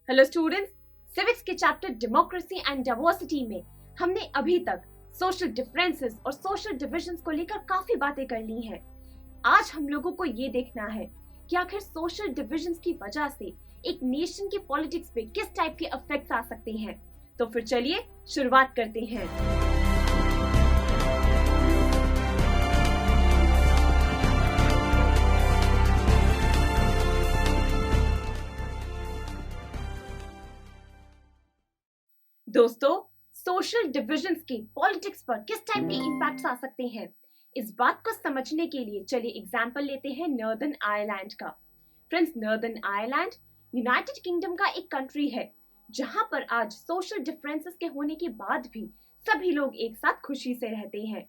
Hello students, civics के chapter democracy and diversity में हमने अभी तक सोशल डिफरेंसेस और सोशल डिविजन्स को लेकर काफी बातें कर ली हैं। आज हम लोगों को ये देखना है कि आखिर सोशल डिविजन्स की वजह से एक नेशन की पॉलिटिक्स पे किस टाइप के इफेक्ट्स आ सकते हैं। तो फिर चलिए शुरुआत करते हैं। दोस्तों, सोशल डिविजन्स के पॉलिटिक्स पर किस टाइप के इम्पैक्ट्स आ सकते हैं, इस बात को समझने के लिए चलिए एग्जांपल लेते हैं नॉर्दर्न आयरलैंड का। Friends, northern Ireland United kingdom का एक कंट्री है जहां पर आज सोशल डिफरेंसेस के होने के बाद भी सभी लोग एक साथ खुशी से रहते हैं।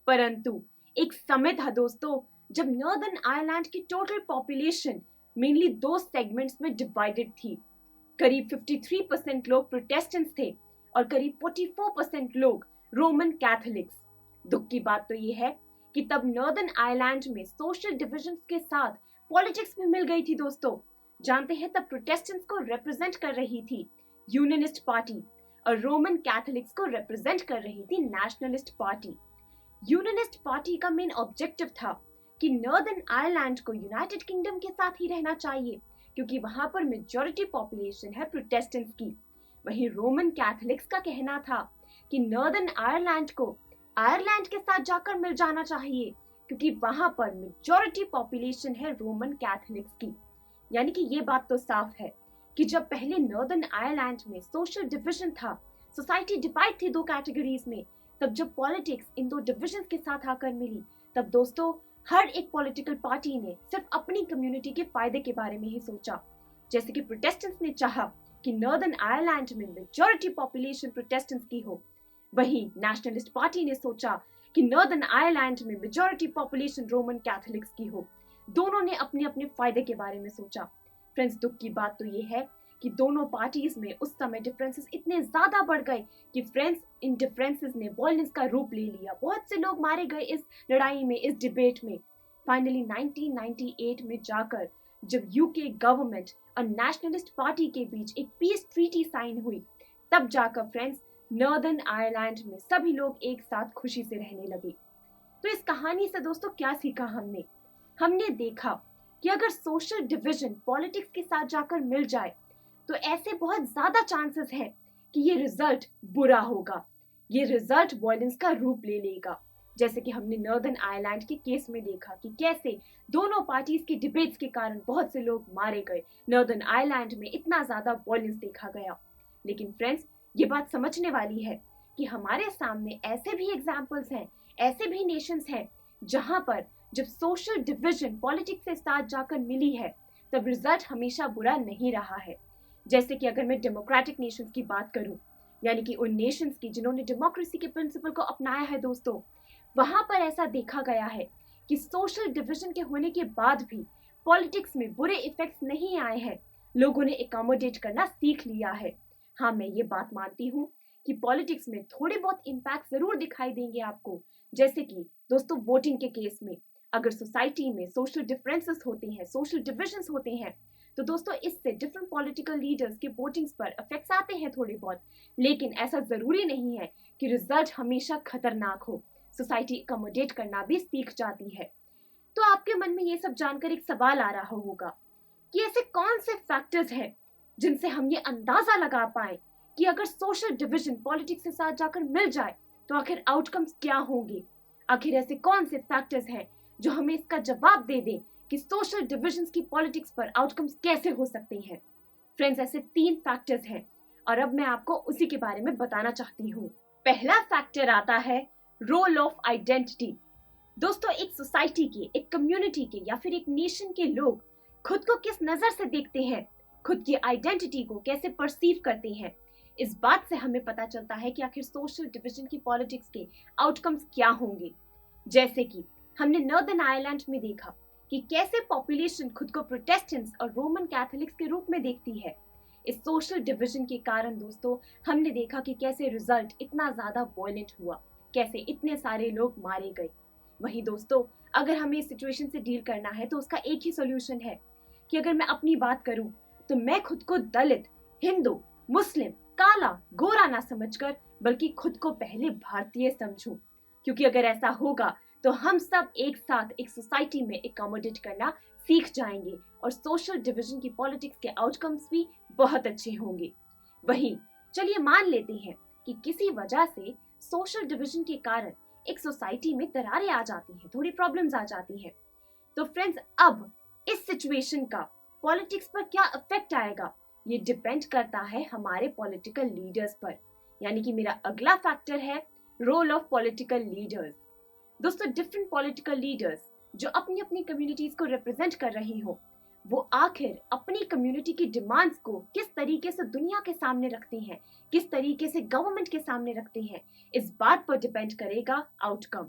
परंतु एक समय था दोस्तों जब नॉर्दर्न आयरलैंड की टोटल पॉपुलेशन मेनली दो सेगमेंट्स में डिवाइडेड थी। करीब 53% लोग प्रोटेस्टेंट्स थे और करीब 44% लोग रोमन कैथोलिक्स। दुख की बात तो ये है कि तब नॉर्दर्न आयरलैंड में सोशल डिविजन्स के साथ पॉलिटिक्स भी मिल गई थी दोस्तों। जानते हैं तब प्रोटेस्टेंट्स को रिप्रेजेंट कर रही थी यूनियनिस्ट पार्टी और रोमन कैथोलिक्स को रिप्रेजेंट कर रही थी नेशनलिस्ट पार्टी। यूनियनिस्ट पार्टी का मेन ऑब्जेक्टिव था कि नॉर्दर्न आयरलैंड को यूनाइटेड किंगडम के साथ ही रहना चाहिए क्योंकि वहां पर मेजॉरिटी पॉपुलेशन है प्रोटेस्टेंट्स की। वहीं रोमन कैथोलिक्स का कहना था कि नॉर्दर्न आयरलैंड को आयरलैंड के साथ जाकर मिल जाना चाहिए क्योंकि वहां पर मेजॉरिटी पॉपुलेशन है रोमन कैथोलिक्स की। यानी कि ये बात तो साफ है कि जब पहले नॉर्दर्न आयरलैंड में सोशल डिवीजन था, सोसाइटी डिवाइड थी दो कैटेगरीज में, तब जब पॉलिटिक्स इन दो डिविजन के साथ आकर मिली तब दोस्तों हर एक पॉलिटिकल पार्टी ने सिर्फ अपनी कम्युनिटी के फायदे के बारे में ही सोचा। जैसे कि प्रोटेस्टेंट्स ने चाहा कि नॉर्दर्न आयरलैंड में मेजॉरिटी पॉपुलेशन प्रोटेस्टेंट्स की हो, वहीं नेशनलिस्ट पार्टी ने सोचा कि नॉर्दर्न आयरलैंड में मेजॉरिटी पॉपुलेशन रोमन कैथोलिक्स की हो। दोनों ने अपने अपने फायदे के बारे में सोचा। फ्रेंड्स, दुख की बात तो ये है कि दोनों पार्टीज में उस समय डिफरेंसेस इतने ज्यादा बढ़ गए कि फ्रेंड्स इन डिफरेंसेस ने वायलेंस का रूप ले लिया। बहुत से लोग मारे गए इस लड़ाई में, इस डिबेट में। फाइनली 1998 में जाकर जब यूके गवर्नमेंट और नेशनलिस्ट पार्टी के बीच एक पीस ट्रीटी साइन हुई, तब जाकर फ्रेंड्स नॉर्दर्न आयरलैंड में सभी लोग एक साथ खुशी से रहने लगे। तो इस कहानी से दोस्तों क्या सीखा हमने? हमने देखा कि अगर सोशल डिवीजन पॉलिटिक्स के साथ जाकर मिल जाए तो ऐसे बहुत ज्यादा चांसेस है कि ये रिजल्ट बुरा होगा, ये रिजल्ट वायलेंस का रूप ले लेगा। जैसे कि हमने नॉर्दर्न आयरलैंड के केस में देखा कि कैसे दोनों पार्टीज के डिबेट्स के कारण बहुत से लोग मारे गए, नॉर्दर्न आयरलैंड में इतना ज्यादा वायलेंस देखा गया। लेकिन फ्रेंड्स, ये बात समझने वाली है कि हमारे सामने ऐसे भी एग्जाम्पल्स हैं, ऐसे भी नेशंस हैं जहां पर जब सोशल डिवीजन पॉलिटिक्स के साथ जाकर मिली है तब रिजल्ट हमेशा बुरा नहीं रहा है। जैसे कि अगर मैं डेमोक्रेटिक नेशंस की बात करूं, यानी कि उन नेशंस की जिन्होंने डेमोक्रेसी के प्रिंसिपल को अपनाया है दोस्तों, वहां पर ऐसा देखा गया है कि सोशल डिवीजन के होने के बाद भी पॉलिटिक्स में बुरे इफेक्ट्स नहीं आए हैं। लोगों ने एकोमोडेट करना सीख लिया है। हाँ, मैं ये बात मानती हूँ कि पॉलिटिक्स में थोड़े बहुत इम्पैक्ट जरूर दिखाई देंगे आपको। जैसे कि दोस्तों वोटिंग के केस में अगर सोसाइटी में सोशल डिफरेंसेस होते हैं, सोशल डिविजन्स होते हैं, तो दोस्तों इससे डिफरेंट पॉलिटिकल लीडर्स के वोटिंग्स पर इफेक्ट्स आते हैं थोड़े बहुत। लेकिन ऐसा जरूरी नहीं है कि रिजल्ट हमेशा खतरनाक हो। सोसाइटी अकोमोडेट करना भी सीख जाती है। तो आपके मन में ये सब जानकर एक सवाल आ रहा होगा कि ऐसे कौन से फैक्टर्स हैं जिनसे हम ये अंदाजा लगा पाए कि अगर सोशल डिवीजन पॉलिटिक्स के साथ जाकर मिल जाए तो आखिर आउटकम्स क्या होंगे। आखिर ऐसे कौन से फैक्टर्स हैं जो हमें इसका जवाब दे दें कि सोशल डिविजन्स की पॉलिटिक्स पर आउटकम्स कैसे हो सकते हैं। फ्रेंड्स, ऐसे 3 फैक्टर्स हैं और अब मैं आपको उसी के बारे में बताना चाहती हूँ। पहला फैक्टर आता है रोल ऑफ आइडेंटिटी। दोस्तों, एक सोसाइटी के, एक कम्युनिटी के या फिर एक नेशन के लोग खुद को किस नजर से देखते हैं, खुद की आइडेंटिटी को कैसे परसीव करते हैं, इस बात से हमें पता चलता है कि आखिर सोशल डिवीजन की पॉलिटिक्स के आउटकम्स क्या होंगे। जैसे कि हमने नॉर्दर्न आयरलैंड में देखा कि कैसे पॉपुलेशन खुद को प्रोटेस्टेंट्स और रोमन कैथोलिक्स के रूप में देखती है। इस सोशल डिवीजन के कारण दोस्तों हमने देखा कि कैसे रिजल्ट इतना ज्यादा वायलेंट हुआ, कैसे इतने सारे लोग मारे गए। वहीं दोस्तों अगर हमें इस सिचुएशन से डील करना है तो उसका एक ही सोल्यूशन है कि अगर मैं अपनी बात करूं तो मैं खुद को दलित हिंदू, मुस्लिम, काला, गोरा ना समझकर बल्कि खुद को पहले भारतीय समझूं, क्योंकि अगर ऐसा होगा तो हम सब एक साथ एक सोसाइटी में एकोमोडेट करना सीख जाएंगे और सोशल डिवीजन की पॉलिटिक्स के आउटकम्स भी बहुत अच्छे होंगे। वहीं चलिए मान लेते हैं कि किसी वजह से सोशल डिवीजन के कारण एक सोसाइटी में दरारें आ जाती हैं, थोड़ी प्रॉब्लम्स आ जाती हैं, तो फ्रेंड्स अब इस सिचुएशन का पॉलिटिक्स पर क्या इफेक्ट आएगा, ये डिपेंड करता है हमारे पॉलिटिकल लीडर्स पर। यानी कि मेरा अगला फैक्टर है रोल ऑफ पॉलिटिकल लीडर्स। दोस्तों, डिफरेंट पॉलिटिकल लीडर्स जो अपनी अपनी कम्युनिटीज को रिप्रेजेंट कर रही हो, वो आखिर अपनी कम्युनिटी की डिमांड्स को किस तरीके से दुनिया के सामने रखते हैं, किस तरीके से गवर्नमेंट के सामने रखते हैं, इस बात पर डिपेंड करेगा आउटकम।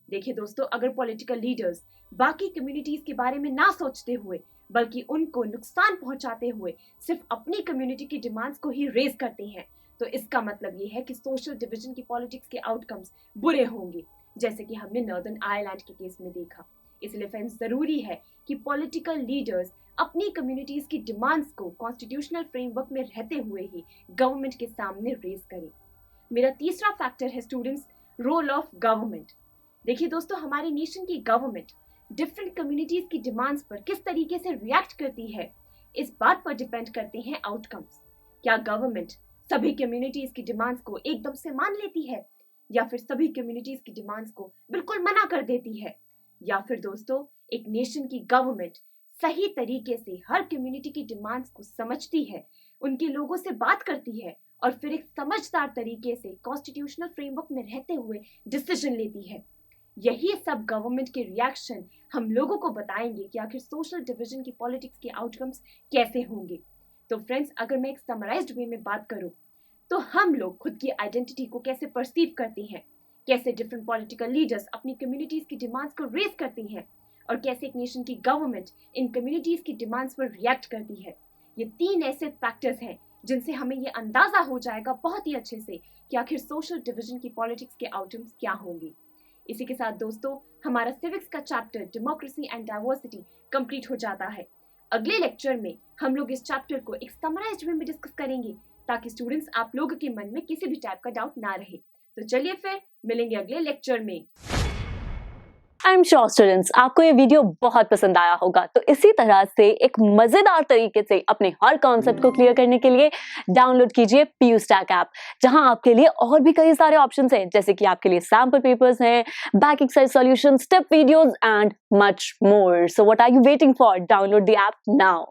देखिए दोस्तों, अगर पॉलिटिकल लीडर्स बाकी कम्युनिटीज के बारे में ना सोचते हुए बल्कि उनको नुकसान पहुंचाते हुए सिर्फ अपनी कम्युनिटी की डिमांड्स को ही रेज करते हैं, तो इसका मतलब ये है कि सोशल डिवीजन की पॉलिटिक्स के आउटकम्स बुरे होंगे, जैसे कि हमने नॉर्दर्न आयरलैंड के केस में देखा। इसलिए फ्रेंड्स, जरूरी है कि पॉलिटिकल लीडर्स अपनी कम्युनिटीज की डिमांड्स को कॉन्स्टिट्यूशनल फ्रेमवर्क में रहते हुए ही गवर्नमेंट के सामने रेज करें। मेरा तीसरा फैक्टर है स्टूडेंट्स, रोल ऑफ गवर्नमेंट। देखिए दोस्तों, हमारे नेशन की गवर्नमेंट डिफरेंट कम्युनिटीज की डिमांड्स पर किस तरीके से रिएक्ट करती है, इस बात पर डिपेंड करते हैं आउटकम्स। क्या गवर्नमेंट सभी कम्युनिटीज की डिमांड्स को एकदम से मान लेती है, या फिर सभी कम्युनिटीज की डिमांड्स को बिल्कुल मना कर देती है, या फिर दोस्तों एक नेशन की गवर्नमेंट सही तरीके से हर कम्युनिटी की डिमांड्स को समझती है, उनके लोगों से बात करती है और फिर एक समझदार तरीके से कॉन्स्टिट्यूशनल फ्रेमवर्क में रहते हुए डिसीजन लेती है। यही सब गवर्नमेंट के रिएक्शन हम लोगों को बताएंगे कि आखिर सोशल डिवीजन की पॉलिटिक्स के आउटकम्स कैसे होंगे। तो फ्रेंड्स, अगर मैं एक समराइज्ड वे में बात करूं तो हम लोग खुद की आइडेंटिटी को कैसे परसीव करते हैं, कैसे डिफरेंट पॉलिटिकल लीडर्स अपनी कम्युनिटीज की डिमांड्स को रेज करते हैं और कैसे एक नेशन की गवर्नमेंट इन कम्युनिटीज की डिमांड्स पर रिएक्ट करती है, ये तीन ऐसे फैक्टर्स हैं जिनसे हमें ये अंदाजा हो जाएगा बहुत ही अच्छे से कि आखिर सोशल डिवीजन की पॉलिटिक्स के आउटकम्स क्या होंगे। इसी के साथ दोस्तों, हमारा सिविक्स का chapter democracy and diversity complete हो जाता है। अगले लेक्चर में हम लोग इस चैप्टर को एक समराइज्ड वे में डिस्कस करेंगे, ताकि स्टूडेंट्स आप लोगों के मन में किसी भी टाइप का डाउट ना रहे। तो चलिए फिर मिलेंगे अगले लेक्चर में। आई एम श्योर स्टूडेंट्स, आपको ये वीडियो बहुत पसंद आया होगा। तो इसी तरह से एक मजेदार तरीके से अपने हर कॉन्सेप्ट को क्लियर करने के लिए डाउनलोड कीजिए PU Stack ऐप, जहां आपके लिए और भी कई सारे ऑप्शंस हैं, जैसे कि आपके लिए सैंपल पेपर्स हैं, back exercise solution, step videos and much more. So what are you waiting for? Download the app now.